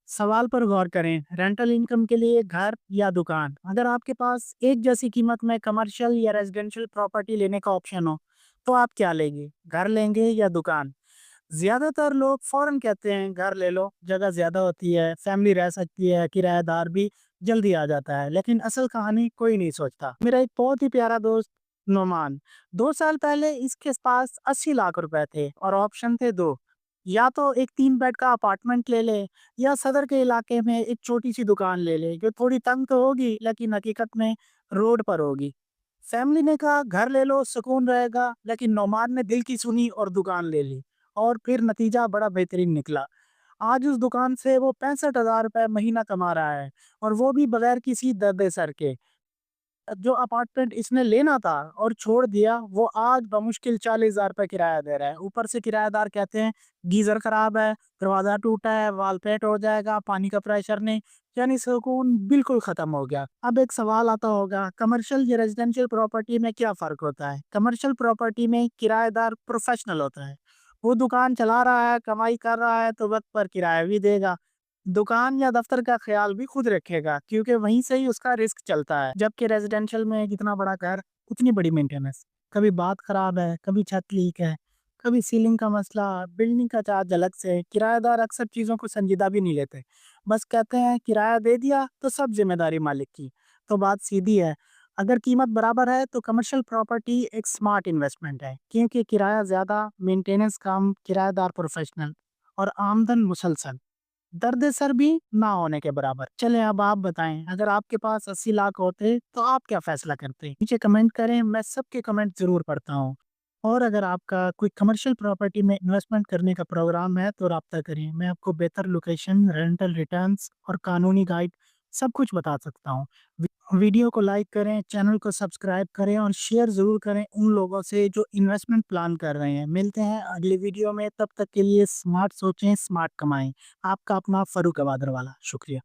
सवाल पर गौर करें, रेंटल इनकम के लिए घर या दुकान। अगर आपके पास एक जैसी कीमत में कमर्शियल या रेजिडेंशियल प्रॉपर्टी लेने का ऑप्शन हो, तो आप क्या लेंगे? घर लेंगे या दुकान? ज्यादातर लोग फौरन कहते हैं घर ले लो, जगह ज्यादा होती है, फैमिली रह सकती है, किराएदार भी जल्दी आ जाता है। लेकिन असल कहानी कोई नहीं सोचता। मेरा एक बहुत ही प्यारा दोस्त नोमान, 2 साल पहले इसके पास 80 लाख रुपए थे और ऑप्शन थे दो। या तो एक 3 बेड का अपार्टमेंट ले ले, या सदर के इलाके में एक छोटी सी दुकान ले ले जो थोड़ी तंग तो होगी लेकिन हकीकत में रोड पर होगी। फैमिली ने कहा घर ले लो, सुकून रहेगा, लेकिन नौमान ने दिल की सुनी और दुकान ले ली। और फिर नतीजा बड़ा बेहतरीन निकला। आज उस दुकान से वो 65,000 रुपए महीना कमा रहा है, और वो भी बगैर किसी दर्द सर के। जो अपार्टमेंट इसने लेना था और छोड़ दिया, वो आज बमुश्किल 40,000 रुपए किराया दे रहा है। ऊपर से किराएदार कहते हैं गीजर खराब है, दरवाजा टूटा है, वाल पेंट हो जाएगा, पानी का प्रेशर नहीं। यानी सुकून बिल्कुल खत्म हो गया। अब एक सवाल आता होगा, कमर्शियल या रेजिडेंशियल प्रॉपर्टी में क्या फर्क होता है? कमर्शियल प्रॉपर्टी में किराएदार प्रोफेशनल होता है। वो दुकान चला रहा है, कमाई कर रहा है, तो वक्त पर किराया भी देगा। दुकान या दफ्तर का ख्याल भी खुद रखेगा, क्योंकि वहीं से ही उसका रिस्क चलता है। जबकि रेजिडेंशियल में इतना बड़ा घर, उतनी बड़ी मेंटेनेंस। कभी बात खराब है, कभी छत लीक है, कभी सीलिंग का मसला, बिल्डिंग का चार्ज अलग से। किराएदार अक्सर चीजों को संजीदा भी नहीं लेते, बस कहते हैं किराया दे दिया तो सब जिम्मेदारी मालिक की। तो बात सीधी है, अगर कीमत बराबर है तो कमर्शियल प्रॉपर्टी एक स्मार्ट इन्वेस्टमेंट है, क्योंकि किराया ज्यादा, मेंटेनेंस कम, किराएदार प्रोफेशनल, और आमदन मुसलसल, दर्द सर भी ना होने के बराबर। चलें अब आप बताएं, अगर आपके पास 80 लाख होते तो आप क्या फैसला करते? नीचे कमेंट करें, मैं सबके कमेंट जरूर पढ़ता हूँ। और अगर आपका कोई कमर्शियल प्रॉपर्टी में इन्वेस्टमेंट करने का प्रोग्राम है तो राब्ता करें। मैं आपको बेहतर लोकेशन, रेंटल रिटर्न्स और कानूनी गाइड सब कुछ बता सकता हूँ। वीडियो को लाइक करें, चैनल को सब्सक्राइब करें और शेयर ज़रूर करें उन लोगों से जो इन्वेस्टमेंट प्लान कर रहे हैं। मिलते हैं अगली वीडियो में, तब तक के लिए स्मार्ट सोचें, स्मार्ट कमाएं। आपका अपना फरूक अबादर वाला। शुक्रिया।